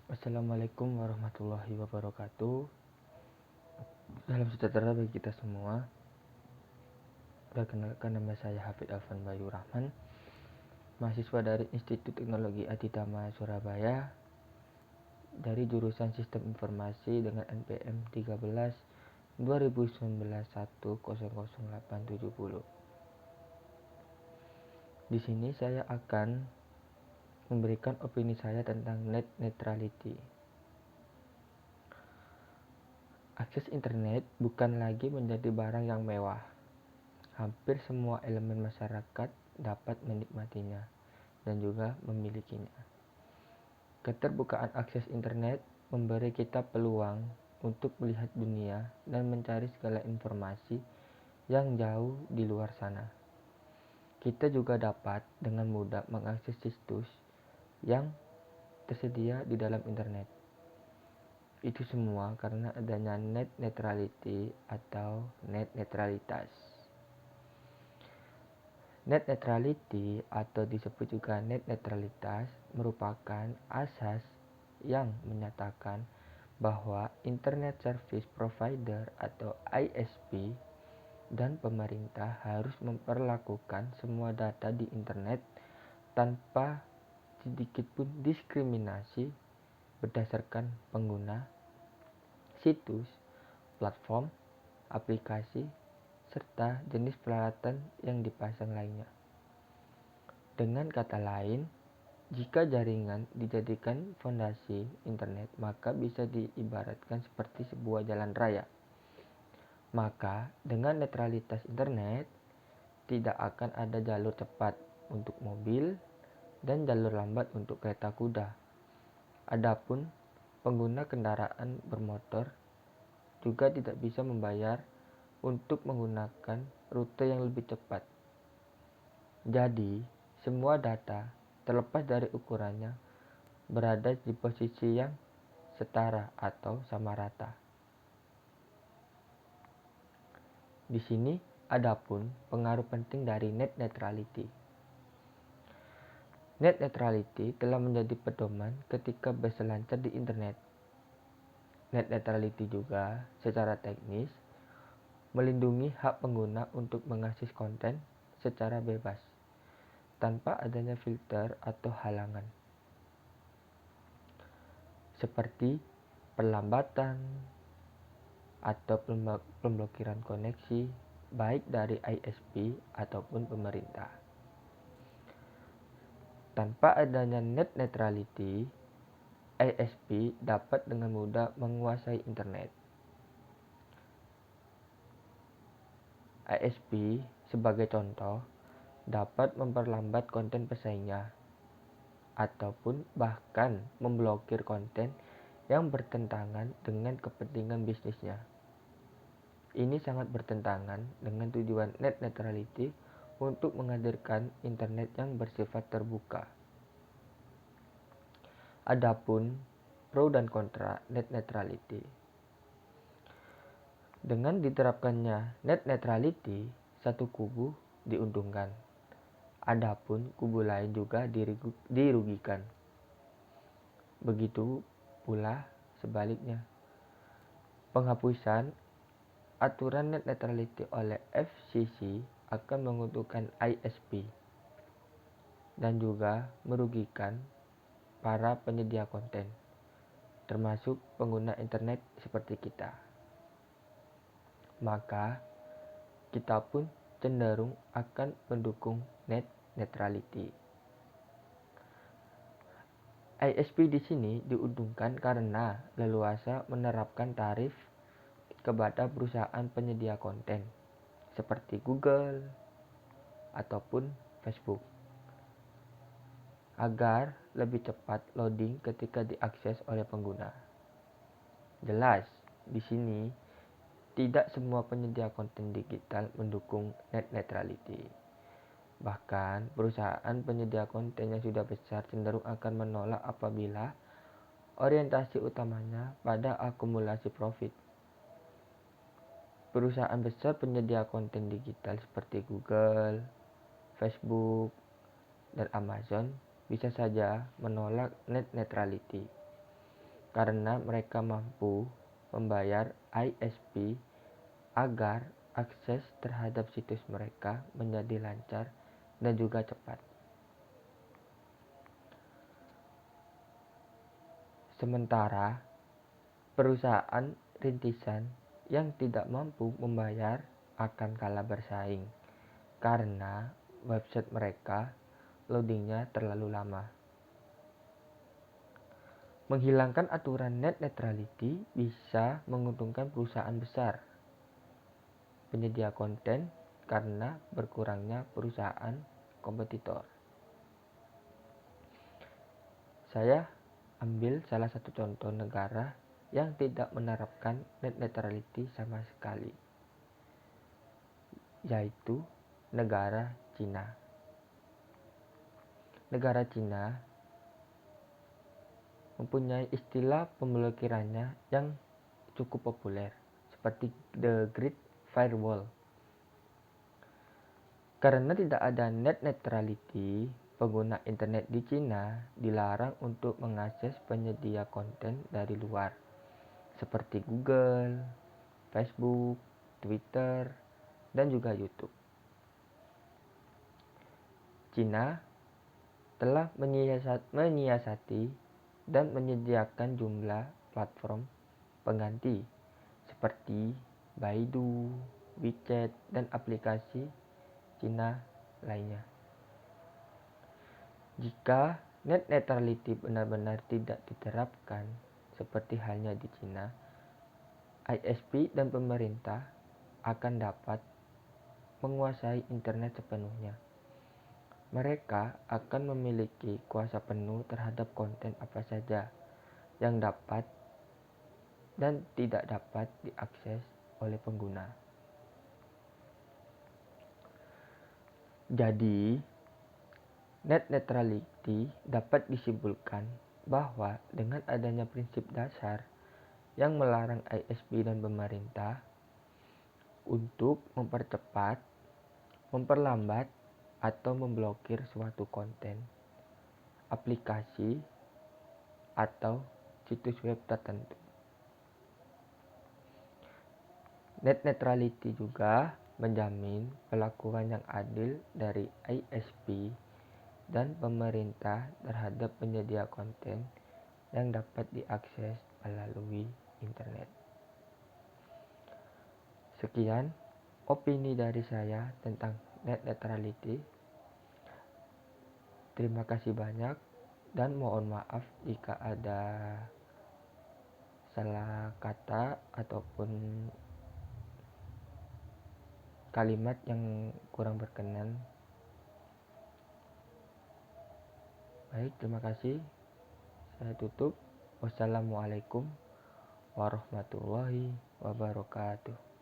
Assalamualaikum warahmatullahi wabarakatuh. Salam sejahtera bagi kita semua. Perkenalkan, nama saya Hafid Alvan Bayu Rahman, mahasiswa dari Institut Teknologi Aditama Surabaya dari jurusan Sistem Informasi dengan NPM 13 2019 1000870. Di sini saya akan memberikan opini saya tentang net neutrality. Akses internet bukan lagi menjadi barang yang mewah. Hampir semua elemen masyarakat dapat menikmatinya dan juga memilikinya. Keterbukaan akses internet memberi kita peluang untuk melihat dunia dan mencari segala informasi yang jauh di luar sana. Kita juga dapat dengan mudah mengakses situs yang tersedia di dalam internet. Itu semua karena adanya net neutrality atau net netralitas. Net neutrality atau disebut juga net netralitas merupakan asas yang menyatakan bahwa Internet Service Provider atau ISP dan pemerintah harus memperlakukan semua data di internet tanpa sedikitpun diskriminasi berdasarkan pengguna, situs, platform, aplikasi, serta jenis peralatan yang dipasang lainnya. Dengan kata lain, jika jaringan dijadikan fondasi internet, maka bisa diibaratkan seperti sebuah jalan raya. Maka dengan netralitas internet, tidak akan ada jalur cepat untuk mobil dan jalur lambat untuk kereta kuda. Adapun pengguna kendaraan bermotor juga tidak bisa membayar untuk menggunakan rute yang lebih cepat. Jadi, semua data, terlepas dari ukurannya, berada di posisi yang setara atau sama rata. Di sini adapun pengaruh penting dari net neutrality. Net neutrality telah menjadi pedoman ketika berselancar di internet. Net neutrality juga secara teknis melindungi hak pengguna untuk mengakses konten secara bebas, tanpa adanya filter atau halangan, seperti perlambatan atau pemblokiran koneksi, baik dari ISP ataupun pemerintah. Tanpa adanya net neutrality, ISP dapat dengan mudah menguasai internet. ISP sebagai contoh dapat memperlambat konten pesaingnya ataupun bahkan memblokir konten yang bertentangan dengan kepentingan bisnisnya. Ini sangat bertentangan dengan tujuan net neutrality untuk menghadirkan internet yang bersifat terbuka. Adapun pro dan kontra net neutrality. Dengan diterapkannya net neutrality, satu kubu diuntungkan. Adapun kubu lain juga dirugikan. Begitu pula sebaliknya. Penghapusan aturan net neutrality oleh FCC akan menguntungkan ISP dan juga merugikan para penyedia konten, termasuk pengguna internet seperti kita. Maka kita pun cenderung akan mendukung net neutrality. ISP di sini diuntungkan karena leluasa menerapkan tarif kepada perusahaan penyedia konten seperti Google ataupun Facebook agar lebih cepat loading ketika diakses oleh pengguna. Jelas, di sini tidak semua penyedia konten digital mendukung net neutrality. Bahkan, perusahaan penyedia konten yang sudah besar cenderung akan menolak apabila orientasi utamanya pada akumulasi profit. Perusahaan besar penyedia konten digital seperti Google, Facebook, dan Amazon bisa saja menolak net neutrality. karena mereka mampu membayar ISP agar akses terhadap situs mereka menjadi lancar dan juga cepat. Sementara perusahaan rintisan yang tidak mampu membayar akan kalah bersaing karena website mereka loadingnya terlalu lama. Menghilangkan aturan net neutrality bisa menguntungkan perusahaan besar penyedia konten karena berkurangnya perusahaan kompetitor. Saya ambil salah satu contoh negara yang tidak menerapkan net neutrality sama sekali, yaitu negara Cina. Negara Cina mempunyai istilah pemblokirannya yang cukup populer, seperti The Great Firewall. Karena tidak ada net neutrality, pengguna internet di Cina dilarang untuk mengakses penyedia konten dari luar, seperti Google, Facebook, Twitter, dan juga YouTube. Cina telah menyiasati dan menyediakan jumlah platform pengganti seperti Baidu, WeChat, dan aplikasi Cina lainnya. Jika net neutrality benar-benar tidak diterapkan seperti halnya di Cina, ISP dan pemerintah akan dapat menguasai internet sepenuhnya. Mereka akan memiliki kuasa penuh terhadap konten apa saja yang dapat dan tidak dapat diakses oleh pengguna. Jadi, net neutrality dapat disimpulkan bahwa dengan adanya prinsip dasar yang melarang ISP dan pemerintah untuk mempercepat, memperlambat, atau memblokir suatu konten, aplikasi, atau situs web tertentu. Net neutrality juga menjamin perlakuan yang adil dari ISP dan pemerintah terhadap penyedia konten yang dapat diakses melalui internet. Sekian opini dari saya tentang net neutrality. Terima kasih banyak dan mohon maaf jika ada salah kata ataupun kalimat yang kurang berkenan. Baik, terima kasih. Saya tutup. Wassalamualaikum warahmatullahi wabarakatuh.